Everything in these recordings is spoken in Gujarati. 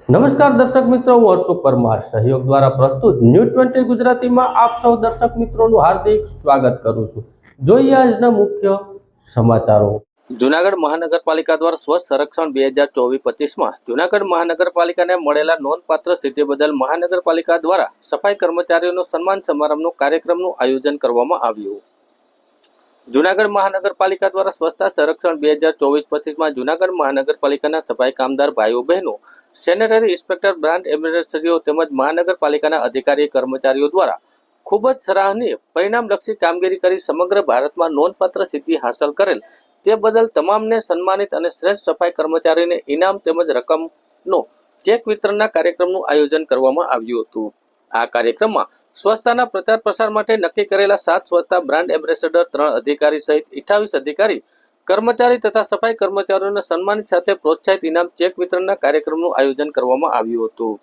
નમસ્કાર દર્શક મિત્રો, હું અશોક પરમાર સહયોગ દ્વારા પ્રસ્તુત ન્યૂઝ 20 ગુજરાતીમાં આપ સૌ દર્શક મિત્રોનું હાર્દિક સ્વાગત કરું છું। જોઈએ આજના મુખ્ય સમાચારો। જૂનાગઢ મહાનગરપાલિકા દ્વારા સ્વચ્છ સંરક્ષણ 2024-25માં જૂનાગઢ મહાનગરપાલિકાને મળેલા નોંધપાત્ર સિદ્ધિ બદલ મહાનગરપાલિકા દ્વારા સફાઈ કર્મચારીઓનો સન્માન સમારંભનું કાર્યક્રમનું આયોજન કરવામાં આવ્યું। જૂનાગઢ મહાનગરપાલિકા દ્વારા સ્વચ્છતા સંરક્ષણ 2024-25માં જૂનાગઢ મહાનગરપાલિકાના સફાઈ કામદાર ભાઈઓ બહેનો, સેનેટરી ઇન્સ્પેક્ટર, બ્રાન્ડ એમ્બેસેડરો તેમજ મહાનગરપાલિકાના અધિકારી કર્મચારીઓ દ્વારા ખૂબ જ સરાહનીય પરિણામલક્ષી કામગીરી કરી સમગ્ર ભારતમાં નોંધપાત્ર સિદ્ધિ હાંસલ કરેલ તે બદલ તમામને સન્માનિત અને શ્રેષ્ઠ સફાઈ કર્મચારીને ઇનામ તેમજ રકમનો ચેક વિતરણના કાર્યક્રમનું આયોજન કરવામાં આવ્યું હતું। આ કાર્યક્રમમાં સ્વચ્છતાના પ્રચાર પ્રસાર માટે નક્કી કરેલા 7 સ્વચ્છતા બ્રાન્ડ એમ્બેસેડર, 3 અધિકારી સહિત 28 અધિકારી કર્મચારી તથા સફાઈ કર્મચારીઓને સન્માનિત સાથે પ્રોત્સાહિત ઇનામ ચેક વિતરણના કાર્યક્રમનું આયોજન કરવામાં આવ્યું હતું।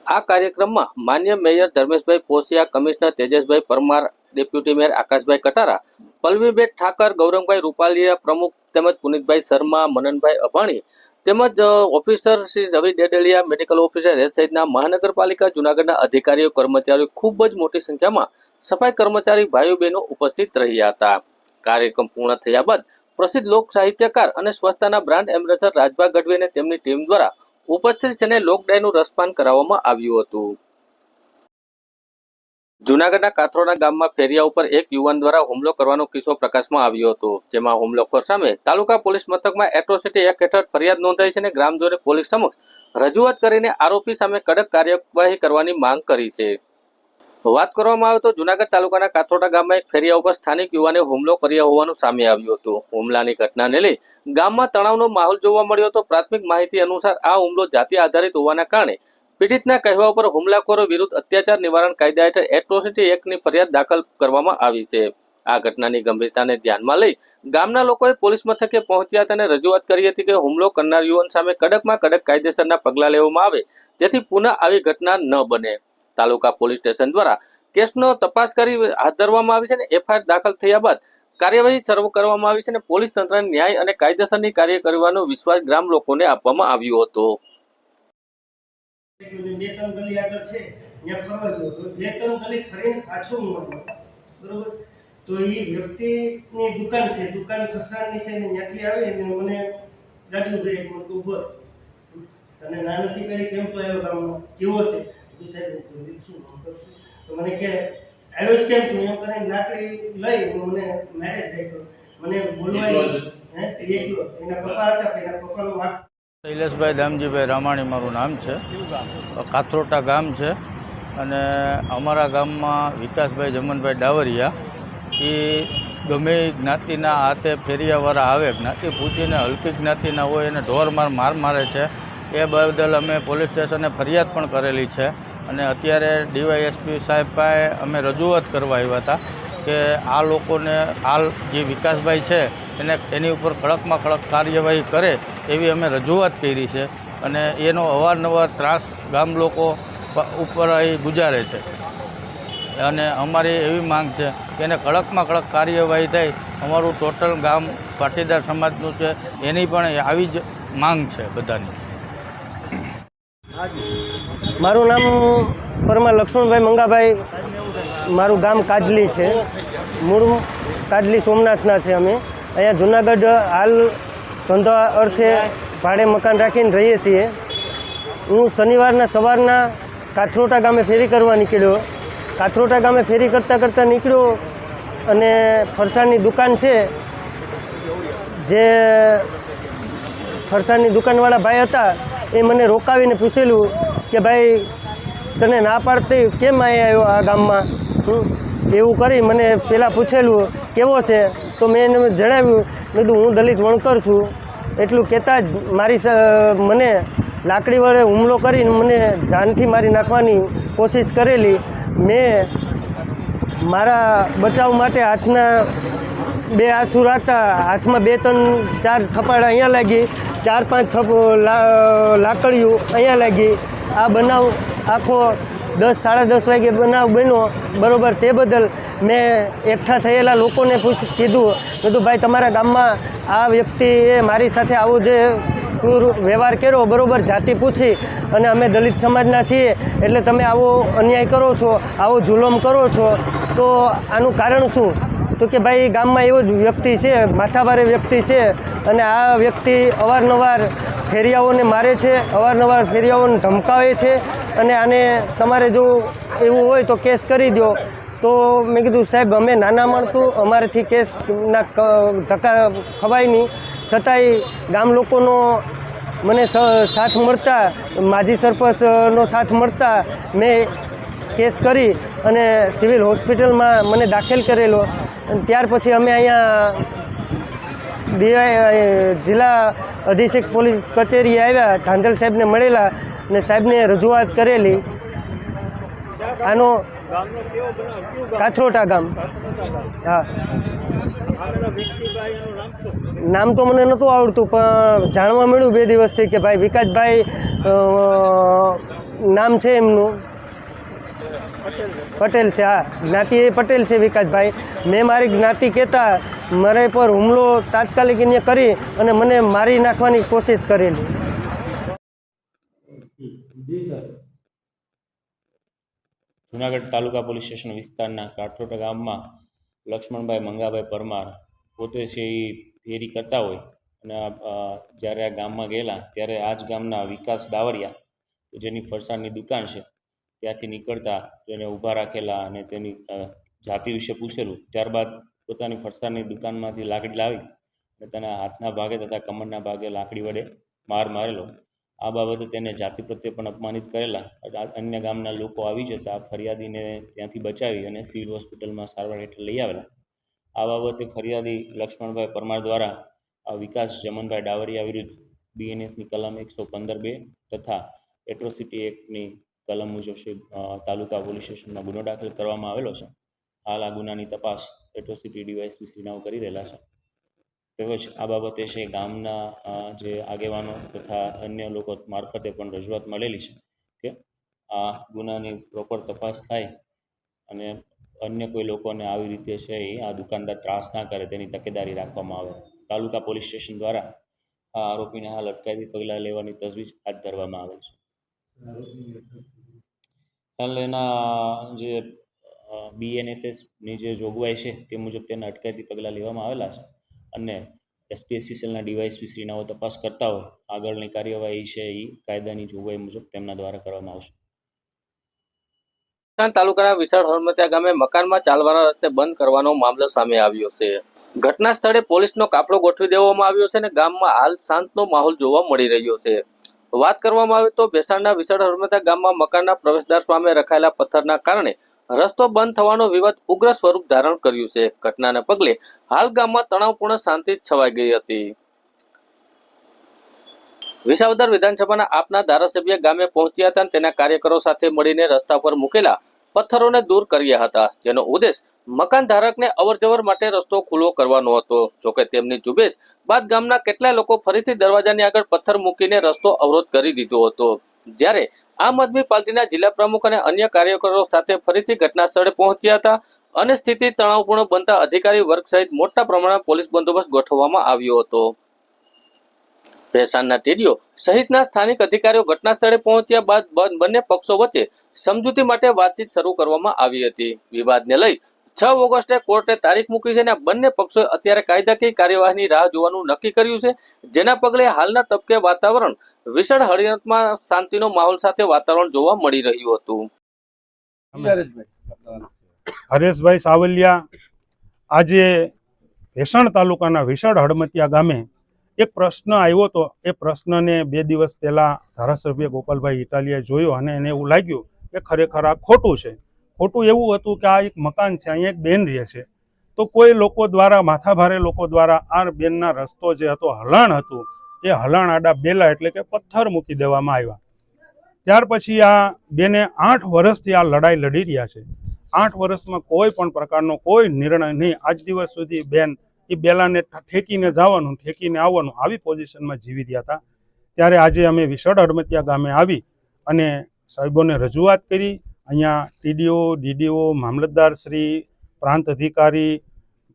આ કાર્યક્રમમાં માન્ય mayor Dharmeshbhai પોસિયા, commissioner તેજસભાઈ Parmar, deputy mayor આકાશભાઈ Katara, Pallaviben Thakar, ગૌરંગભાઈ Rupaliya પ્રમુખ તેમજ પુનિતભાઈ શર્મા, મનનભાઈ અભાણી તેમજ ઓફિસર શ્રી રવિ ડેડલિયા, મેડિકલ ઓફિસર હેલ્થ સહિતના મહાનગરપાલિકા જૂનાગઢના અધિકારીઓ કર્મચારીઓ ખૂબ જ મોટી સંખ્યામાં સફાઈ કર્મચારી ભાઈઓ બહેનો ઉપસ્થિત રહ્યા હતા। કાર્યક્રમ પૂર્ણ થયા બાદ પ્રસિદ્ધ લોક સાહિત્યકાર અને સ્વચ્છતાના બ્રાન્ડ એમ્બેસેડર રાજભા ગઢવી અને તેમની ટીમ દ્વારા ઉપસ્થિત છે લોકડાયનું રસપાન કરાવવામાં આવ્યું હતું। જૂનાગઢના કાથરોડા ગામમાં ફેરિયા ઉપર એક યુવાન દ્વારા હુમલો કરવાનો કિસ્સો પ્રકાશમાં આવ્યો હતો, જેમાં હુમલાખોર સામે તાલુકા પોલીસ મથકમાં એટ્રોસિટી એક્ટ હેઠળ ફરિયાદ નોંધાઈ છે અને ગ્રામજનોએ પોલીસ સમક્ષ રજૂઆત કરીને આરોપી સામે કડક કાર્યવાહી કરવાની માંગ કરી છે। વાત કરવામાં આવે તો જૂનાગઢ તાલુકાના કાથરોડા ગામમાં એક ફેરિયા ઉપર સ્થાનિક યુવાને હુમલો કર્યો હોવાનું સામે આવ્યું હતું। હુમલાની ઘટનાને લઈ ગામમાં તણાવનો માહોલ જોવા મળ્યો હતો। પ્રાથમિક માહિતી અનુસાર આ હુમલો જાતિ આધારિત હોવાના કારણે પીડિતના કહેવા પર હુમલાખોરો વિરુદ્ધ અત્યાચાર નિવારણ કાયદા હેઠળ એટ્રોસિટી એક્ટની ફરિયાદ દાખલ કરવામાં આવી છે। આ ઘટનાની ગંભીરતાને ધ્યાનમાં લઈ ગામના લોકોએ પોલીસ મથકે પહોંચ્યા હતા અને રજૂઆત કરી હતી કે હુમલો કરનાર યુવાન સામે કડકમાં કડક કાયદેસરના પગલાં લેવામાં આવે જેથી પુનઃ આવી ઘટના ન બને। તાલુકા પોલીસ સ્ટેશન દ્વારા કેસનો તપાસ કરી હાથ ધરવામાં આવી છે અને એફઆઈઆર દાખલ થયા બાદ કાર્યવાહી શરૂ કરવામાં આવી છે અને પોલીસ તંત્રને ન્યાય અને કાયદેસરની કાર્ય કરવાનો વિશ્વાસ ગ્રામ લોકોને આપવામાં આવ્યો હતો। 2-3 ગલી આગળ છે ત્યાં ફરવા ગયો તો 2-3 ગલી ફરીને પાછો હું આવ્યો, બરોબર। તો એ વ્યક્તિની દુકાન છે, દુકાન ફરસાણની છે ને ત્યાંથી આવીને મને ગાડી ઉભી રાખી, મને ઉભો તને ના નથી કરી કેમ તો આવ્યો ગામમાં, કેવો છે? તો સાહેબ શું કામ કરશું? તો મને કે આવ્યો જ કેમ તું? એમ કરીને લાકડી લઈ મને મેરેજ રાખ્યો, મને બોલવા એકલો, એના પપ્પા હતા, એના પપ્પાનો વાક શૈલેષભાઈ દામજીભાઈ રામાણી મારું નામ છે, કાથરોટા ગામ છે અને અમારા ગામમાં વિકાસભાઈ જમનભાઈ ડાવરિયા એ ગમે જ્ઞાતિના હાથે ફેરિયાવાળા આવે, જ્ઞાતિ પૂછીને હલકી જ્ઞાતિના હોય એને ઢોરમાર માર મારે છે। એ બદલ અમે પોલીસ સ્ટેશને ફરિયાદ પણ કરેલી છે અને અત્યારે ડીવાયએસપી સાહેબ પાસે અમે રજૂઆત કરવા આવ્યા હતા કે આ લોકોને હાલ જે વિકાસભાઈ છે એની ઉપર કડકમાં કડક કાર્યવાહી કરે એવી અમે રજૂઆત કરી છે અને એનો અવારનવાર ત્રાસ ગામ લોકો ઉપર ગુજારે છે અને અમારી એવી માંગ છે કે એને કડકમાં કડક કાર્યવાહી થાય। અમારું ટોટલ ગામ પાટીદાર સમાજનું છે, એની પણ આવી જ માંગ છે બધાની। મારું નામ પરમાર લક્ષ્મણભાઈ મંગાભાઈ, મારું ગામ કાજલી છે, મૂળ કાજલી સોમનાથના છે। અમે અહીંયા જૂનાગઢ હાલ ધંધા અર્થે ભાડે મકાન રાખીને રહીએ છીએ। હું શનિવારના સવારના કાથરોટા ગામે ફેરી કરવા નીકળ્યો। કાથરોટા ગામે ફેરી કરતાં નીકળ્યો અને ફરસાણની દુકાન છે, જે ફરસાણની દુકાનવાળા ભાઈ હતા એ મને રોકાવીને પૂછેલું કે ભાઈ તને ના પાડતી કેમ આવ્યો આ ગામમાં? એવું કરી મને પહેલાં પૂછેલું કેવો છે? તો મેં એને જણાવ્યું, મેં કીધું હું દલિત વણકર છું। એટલું કહેતાં જ મને લાકડી વડે હુમલો કરીને મને જાનથી મારી નાખવાની કોશિશ કરેલી। મેં મારા બચાવ માટે હાથના 2 હાથું રાખતા હાથમાં 2-3-4 થપાડા અહીંયા લાગી, 4-5 લાકડીઓ અહીંયા લાગી। આ બનાવ આખો 10-10:30 વાગે બનાવ બન્યો, બરાબર। તે બદલ મેં એકઠા થયેલા લોકોને કીધું ભાઈ તમારા ગામમાં આ વ્યક્તિએ મારી સાથે આવું જે વ્યવહાર કર્યો બરાબર, જાતિ પૂછી અને અમે દલિત સમાજના છીએ એટલે તમે આવો અન્યાય કરો છો, આવો જુલમ કરો છો, તો આનું કારણ શું? તો કે ભાઈ ગામમાં એવો જ વ્યક્તિ છે, માથાભારે વ્યક્તિ છે અને આ વ્યક્તિ અવારનવાર ફેરિયાઓને મારે છે, અવારનવાર ફેરિયાઓને ધમકાવે છે અને આને તમારે જો એવું હોય તો કેસ કરી દો. તો મેં કીધું સાહેબ અમે નાના માણસો, અમારેથી કેસના ધક્કા ખવાય નહીં, છતાંય ગામ લોકોનો મને સાથ મળતા, માજી સરપંચનો સાથ મળતા મેં કેસ કરી અને સિવિલ હોસ્પિટલમાં મને દાખલ કરેલો. અને ત્યાર પછી અમે અહીંયા જિલ્લા અધિક્ષક પોલીસ કચેરીએ આવ્યા, ધાંધલ સાહેબને મળેલા અને સાહેબને રજૂઆત કરેલી. આનો કાથરોટા ગામ. હા, નામ તો મને નહોતું આવડતું પણ જાણવા મળ્યું 2 દિવસથી કે ભાઈ વિકાસભાઈ નામ છે એમનું, પટેલ છે. હા, જ્ઞાતિ એ પટેલ છે વિકાસભાઈ. મેં મારી જ્ઞાતિ કહેતા મારા પર હુમલો તાત્કાલિક એને કરી અને મને મારી નાખવાની કોશિશ કરેલી. જૂનાગઢ તાલુકા પોલીસ સ્ટેશન વિસ્તારના કાથરોટા ગામમાં લક્ષ્મણભાઈ મંગાભાઈ પરમાર પોતે છે એ ફેરી કરતા હોય અને જ્યારે આ ગામમાં ગયેલા ત્યારે આ જ ગામના વિકાસ ડાવરિયા, જેની ફરસાણની દુકાન છે, ત્યાંથી નીકળતા તેને ઊભા રાખેલા અને તેની જાતિ વિશે પૂછેલું. ત્યારબાદ પોતાની ફરસાણની દુકાનમાંથી લાકડી લાવી અને તેના હાથના ભાગે તથા કમરના ભાગે લાકડી વડે માર મારેલો. આ બાબતે તેને જાતિ પ્રત્યે પણ અપમાનિત કરેલા. અન્ય ગામના લોકો આવી જતા ફરિયાદીને ત્યાંથી બચાવી અને સિવિલ હોસ્પિટલમાં સારવાર હેઠળ લઈ આવેલા. આ બાબતે ફરિયાદી લક્ષ્મણભાઈ પરમાર દ્વારા વિકાસ જમનભાઈ ડાવરિયા વિરુદ્ધ BNSની કલમ 115(2) તથા એટ્રોસિટી એક્ટની કલમ મુજબ તાલુકા પોલીસ સ્ટેશનમાં ગુનો દાખલ કરવામાં આવેલો છે. હાલ આ ગુનાની તપાસ એટ્રોસિટી DYSP શ્રીનાઓ કરી રહેલા છે. તેમજ આ બાબતે છે ગામના જે આગેવાનો તથા અન્ય લોકો મારફતે પણ રજૂઆત મળેલી છે કે આ ગુનાની પ્રોપર તપાસ થાય અને અન્ય કોઈ લોકોને આવી રીતે છે એ આ દુકાનદાર ત્રાસ ના કરે તેની તકેદારી રાખવામાં આવે. તાલુકા પોલીસ સ્ટેશન દ્વારા આ આરોપીને હાલ અટકાયતી પગલાં લેવાની તજવીજ હાથ ધરવામાં આવેલ છે. હાલ એના જે BNSSની જે જોગવાઈ છે તે મુજબ તેના અટકાયતી પગલાં લેવામાં આવેલા છે અને SPSC સેલના DYSP શ્રીનાઓ તપાસ કરતા હોય આગળની કાર્યવાહી છે એ કાયદાની જોગવાઈ મુજબ તેમના દ્વારા કરવામાં આવશે. તાલુકાના વિશાળ હળમતિયા ગામે મકાનમાં ચાલવાના રસ્તે બંધ કરવાનો મામલો સામે આવ્યો છે. ઘટના સ્થળે પોલીસનો કાફલો ગોઠવી દેવામાં આવ્યો છે અને ગામમાં હાલ શાંતનો માહોલ જોવા મળી રહ્યો છે. વાત કરવામાં આવે તો ભેસાણના વિશાળ હળમતિયા ગામમાં મકાનના પ્રવેશદ્વાર સામે રખાયેલા પથ્થરના કારણે રસ્તો બંધ થવાનો વિવાદ ઉગ્ર સ્વરૂપ ધારણ કર્યું છે. ઘટનાને પગલે હાલ ગામમાં તણાવપૂર્ણ શાંતિ છવાઈ ગઈ હતી. વિસાવદર વિધાનસભાના આપના ધારાસભ્ય ગામે પહોંચ્યા હતા અને તેના કાર્યકરો સાથે મળીને રસ્તા પર મૂકેલા પથ્થરોને દૂર કર્યા હતા, જેનો ઉદ્દેશ મકાન ધારકને અવરજવર માટે રસ્તો ખુલ્લો કરવાનો હતો. જોકે તેમની ઝુંબેશ બાદ ગામના કેટલાય લોકો ફરીથી દરવાજાની આગળ પથ્થર મૂકીને રસ્તો અવરોધ કરી દીધો હતો. જ્યારે આમ આદમી પાર્ટીના જિલ્લા પ્રમુખ અને અન્ય કાર્યકરો સાથે ફરીથી ઘટના સ્થળે પહોંચ્યા હતા અને સ્થિતિ તણાવપૂર્ણ બનતા અધિકારી વર્ગ સહિત મોટા પ્રમાણમાં પોલીસ બંદોબસ્ત ગોઠવવામાં આવ્યો હતો. ભેસાણના ટીડીઓ સહિતના સ્થાનિક અધિકારીઓ ઘટના સ્થળે પહોંચ્યા બાદ બંને પક્ષો વચ્ચે સમજૂતી માટે વાતચીત શરૂ કરવામાં આવી હતી. વિવાદને લઈ 6 ઓગસ્ટે કોર્ટે તારીખ મૂકી છે અને બંને પક્ષોએ અત્યારે કાયદાકીય કાર્યવાહીની રાહ જોવાનું નક્કી કર્યું છે, જેના પગલે હાલના તબકે વાતાવરણ વિશાળ હળિયાતમાં શાંતિનો માહોલ સાથે વાતાવરણ જોવા મળી રહ્યું હતું. હરેશભાઈ સાવલિયા આજે ભેસાણ તાલુકાના વિશાળ હળમતિયા ગામે એક પ્રશ્ન આવ્યો હતો. એ પ્રશ્નને 2 દિવસ પહેલાં ધારાસભ્ય ગોપાલભાઈ ઇટાલિયાએ જોયો અને એને એવું લાગ્યું કે ખરેખર આ ખોટું છે. ખોટું એવું હતું કે આ એક મકાન છે, અહીંયા એક બેન રહે છે, તો કોઈ લોકો દ્વારા, માથાભારે લોકો દ્વારા આ બેનના રસ્તો જે હતો, હલાણ હતું, એ હલાણ આડા બેલા એટલે કે પથ્થર મૂકી દેવામાં આવ્યા. ત્યાર પછી આ બેને 8 વર્ષથી આ લડાઈ લડી રહ્યા છે. 8 વર્ષમાં કોઈ પણ પ્રકારનો કોઈ નિર્ણય નહીં. આજ દિવસ સુધી બેન એ બેલાને ઠેકીને જવાનું, ઠેકીને આવવાનું, આવી પોઝિશનમાં જીવી રહ્યા હતા. ત્યારે આજે અમે વિશાળ હળમતિયા ગામે આવી અને સાહેબોને રજૂઆત કરી. અહીંયા TDO, DDO, મામલતદાર શ્રી, પ્રાંત અધિકારી,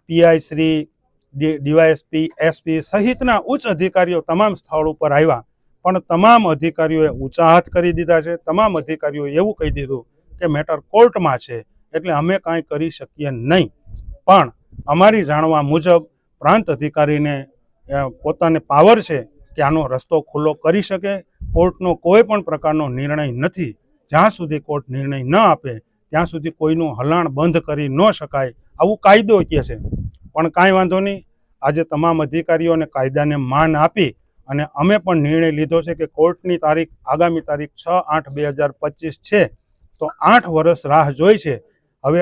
PI શ્રી, ડીવાયએસપી, એસપી સહિતના ઉચ્ચ અધિકારીઓ તમામ સ્થળ ઉપર આવ્યા, પણ તમામ અધિકારીઓએ ઊંચા હાથ કરી દીધા છે. તમામ અધિકારીઓએ એવું કહી દીધું કે મેટર કોર્ટમાં છે, એટલે અમે કાંઈ કરી શકીએ નહીં. પણ અમારી જાણવા મુજબ પ્રાંત અધિકારીને પોતાને પાવર છે કે આનો રસ્તો ખુલ્લો કરી શકે. કોર્ટનો કોઈ પણ પ્રકારનો નિર્ણય નથી. જ્યાં સુધી કોર્ટ નિર્ણય ન આપે ત્યાં સુધી કોઈનું હલાણ બંધ કરી ન શકાય, આવું કાયદો કહે છે. પણ કાંઈ વાંધો નહીં, આજે તમામ અધિકારીઓને કાયદાને માન આપી અને અમે પણ નિર્ણય લીધો છે કે કોર્ટની તારીખ આગામી તારીખ 6/8/2025 છે, તો 8 વર્ષ રાહ જોઈ છે. હવે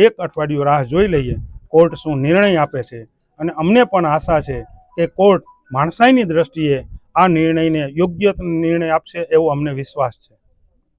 એક અઠવાડિયું રાહ જોઈ લઈએ કોર્ટ શું નિર્ણય આપે છે. અને અમને પણ આશા છે કે કોર્ટ માણસાઈની દ્રષ્ટિએ આ નિર્ણયને યોગ્ય નિર્ણય આપશે, એવો અમને વિશ્વાસ છે.